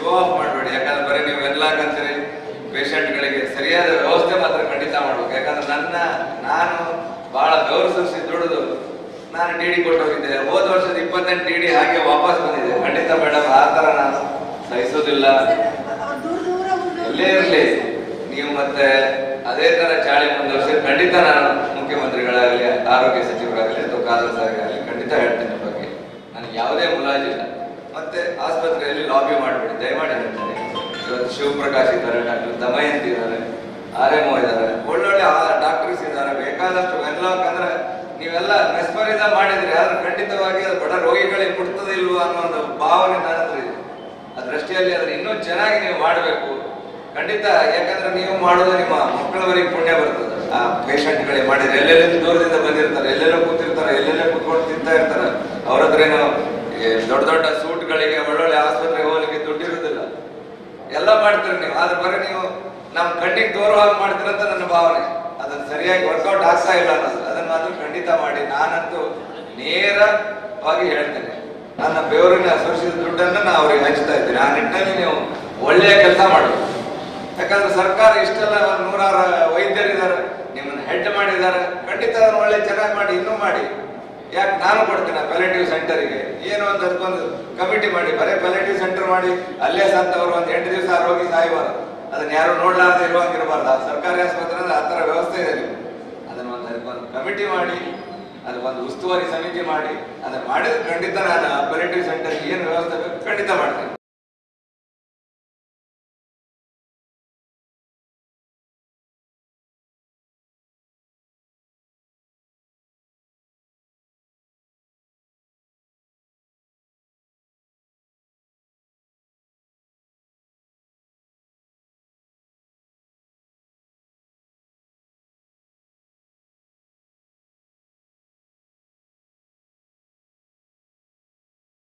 Show of ಮಾಡಬೇಡಿ. ಯಾಕಂದ್ರೆ ಬರೀ ನೀವು ಎಲ್ಲಾಕಂತೀರಿ ಪೇಷಂಟ್ಗಳಿಗೆ ಸರಿಯಾದ ವ್ಯವಸ್ಥೆ ಮಾತ್ರ ಖಂಡಿತ ಮಾಡ್ಬೇಕು. ಯಾಕಂದ್ರೆ ನಾನು ಬಹಳ ಗೌರವಿಸಿ ದುಡಿದು ನಾನು ಡಿ ಕೊಟ್ಟು ಹೋಗಿದ್ದೆ. ಹೋದ ವರ್ಷದ 28 ಡಿ ಹಾಗೆ ವಾಪಸ್ ಬಂದಿದೆ. ಖಂಡಿತ ಮೇಡಮ್, ಆ ತರ ನಾನು ಸಹಿಸೋದಿಲ್ಲ. ಎಲ್ಲೇ ಇರಲಿ ನೀವು ಮತ್ತೆ ಅದೇ ತರ ಚಾಳಿ ಮುಂದುವರಿಸಿ ಖಂಡಿತ ನಾನು ಮುಖ್ಯಮಂತ್ರಿಗಳಾಗಲಿ, ಆರೋಗ್ಯ ಸಚಿವರಾಗಲಿ ಅಥವಾ ಕಾಂಗ್ರೆಸ್ ಆಗಲಿ ಖಂಡಿತ ಹೇಳ್ತೇನೆ ಬಗ್ಗೆ. ನನಗೆ ಯಾವುದೇ ಮುಲಾಜಿಲ್ಲ. ಮತ್ತೆ ಆಸ್ಪತ್ರೆಯಲ್ಲಿ ಲಾಬಿ ಮಾಡಬೇಡಿ ದಯಮಾಡಿ ಹೇಳ್ತೇನೆ. ಇವತ್ತು ಶಿವಪ್ರಕಾಶ್ ಇದ್ದಾರೆ, ಡಾಕ್ಟರ್ ದಮಯಂತಿ ಇದ್ದಾರೆ, RMO ಇದ್ದಾರೆ, ಒಳ್ಳೊಳ್ಳೆ ಡಾಕ್ಟರ್ಸ್ ಇದ್ದಾರೆ, ಬೇಕಾದಷ್ಟು ಎಲ್ಲ. ಯಾಕಂದ್ರೆ ನೀವೆಲ್ಲ ಮೆಸ್ಮರಿದ ಮಾಡಿದ್ರೆ ಆದ್ರೆ ಖಂಡಿತವಾಗಿ ಅದು ಬಡ ರೋಗಿಗಳಿಗೆ ಕೊಡ್ತದೆ ಇಲ್ವಾ ಅನ್ನೋ ಒಂದು ಭಾವನೆ ನನ್ನ ಹತ್ರ ಇದೆ. ಆ ದೃಷ್ಟಿಯಲ್ಲಿ ಅದನ್ನ ಇನ್ನೂ ಚೆನ್ನಾಗಿ ನೀವು ಮಾಡಬೇಕು ಖಂಡಿತ. ಯಾಕಂದ್ರೆ ನೀವು ಮಾಡೋದು ನಿಮ್ಮ ಮಕ್ಕಳವರಿಗೆ ಪುಣ್ಯ ಬರ್ತದೆ. ಆ ಪೇಷಂಟ್ಗಳಿಗೆ ಮಾಡಿದ್ರೆ ಎಲ್ಲೆಲ್ಲ ದೂರದಿಂದ ಬಂದಿರ್ತಾರೆ, ಎಲ್ಲೆಲ್ಲ ಕೂತಿರ್ತಾರೆ, ಎಲ್ಲೆಲ್ಲ ಕೂತ್ಕೊಂಡು ತಿಂತಾ ಇರ್ತಾರೆ. ಅವ್ರ ಹತ್ರ ಏನೋ ದೊಡ್ಡ ದೊಡ್ಡ ಸೂಟ್ಗಳಿಗೆ ಒಳ್ಳೊಳ್ಳೆ ಆಸ್ಪತ್ರೆಗೆ ಹೋಗ್ಲಿಕ್ಕೆ ದುಡ್ಡಿರುವುದಿಲ್ಲ. ಎಲ್ಲ ಮಾಡ್ತೀರಿ ನೀವು, ಆದ್ರೆ ಬರೀ ನೀವು ನಮ್ಮ ಕಣ್ಣಿಗೆ ತೋರುವಾಗ ಮಾಡ್ತೀರಂತ ನನ್ನ ಭಾವನೆ. ಅದನ್ನ ಸರಿಯಾಗಿ ವರ್ಕೌಟ್ ಆಗ್ತಾ ಇಲ್ಲ ಅನ್ನೋದು. ಅದನ್ನ ಮಾತ್ರ ಖಂಡಿತ ಮಾಡಿ. ನಾನಂತೂ ನೇರವಾಗಿ ಹೇಳ್ತೇನೆ, ನನ್ನ ಬೆವರಿನ ಸುರಿಸಿದ ದುಡ್ಡನ್ನ ನಾನು ಅವ್ರಿಗೆ ಹಂಚ್ತಾ ಇದ್ದೀನಿ. ಆ ನಿಟ್ಟಿನಲ್ಲಿ ನೀವು ಒಳ್ಳೆಯ ಕೆಲಸ ಮಾಡಬೇಕು. ಯಾಕಂದ್ರೆ ಸರ್ಕಾರ ಇಷ್ಟೆಲ್ಲ 100 ವೈದ್ಯರಿದ್ದಾರೆ, ನಿಮ್ಮನ್ನು ಹೆಡ್ ಮಾಡಿದ್ದಾರೆ. ಖಂಡಿತ ಅದನ್ನು ಒಳ್ಳೆ ಚೆನ್ನಾಗಿ ಮಾಡಿ, ಇನ್ನೂ ಮಾಡಿ. ಯಾಕೆ ನಾನು ಕೊಡ್ತೇನೆ ಪೆಲೆಟಿವ್ ಸೆಂಟರಿಗೆ ಏನೋ ಒಂದು ಅದಕ್ಕೊಂದು ಕಮಿಟಿ ಮಾಡಿ, ಬರೀ ಪೆಲೆಟಿವ್ ಸೆಂಟರ್ ಮಾಡಿ ಅಲ್ಲೇ ಸತ್ತವರು ಒಂದು 8 ದಿವಸ ರೋಗಿ ಸಾಯಬಾರದು. ಅದನ್ನ ಯಾರು ನೋಡ್ಲಾರ್ದೆ ಇರುವಂಗಿರಬಾರ್ದು. ಸರ್ಕಾರಿ ಆಸ್ಪತ್ರೆ ಅಂದ್ರೆ ಆ ತರ ವ್ಯವಸ್ಥೆ ಇದೆ. ನೀವು ಅದನ್ನ ಅದಕ್ಕೊಂದು ಕಮಿಟಿ ಮಾಡಿ, ಅದಕ್ಕೊಂದು ಉಸ್ತುವಾರಿ ಸಮಿತಿ ಮಾಡಿ, ಅದನ್ನ ಮಾಡಿದ್ರೆ ಖಂಡಿತ ನಾನು ಪೆಲೆಟಿವ್ ಸೆಂಟರ್ ಏನು ವ್ಯವಸ್ಥೆ ಬೇಕು ಖಂಡಿತ ಮಾಡ್ತೇನೆ.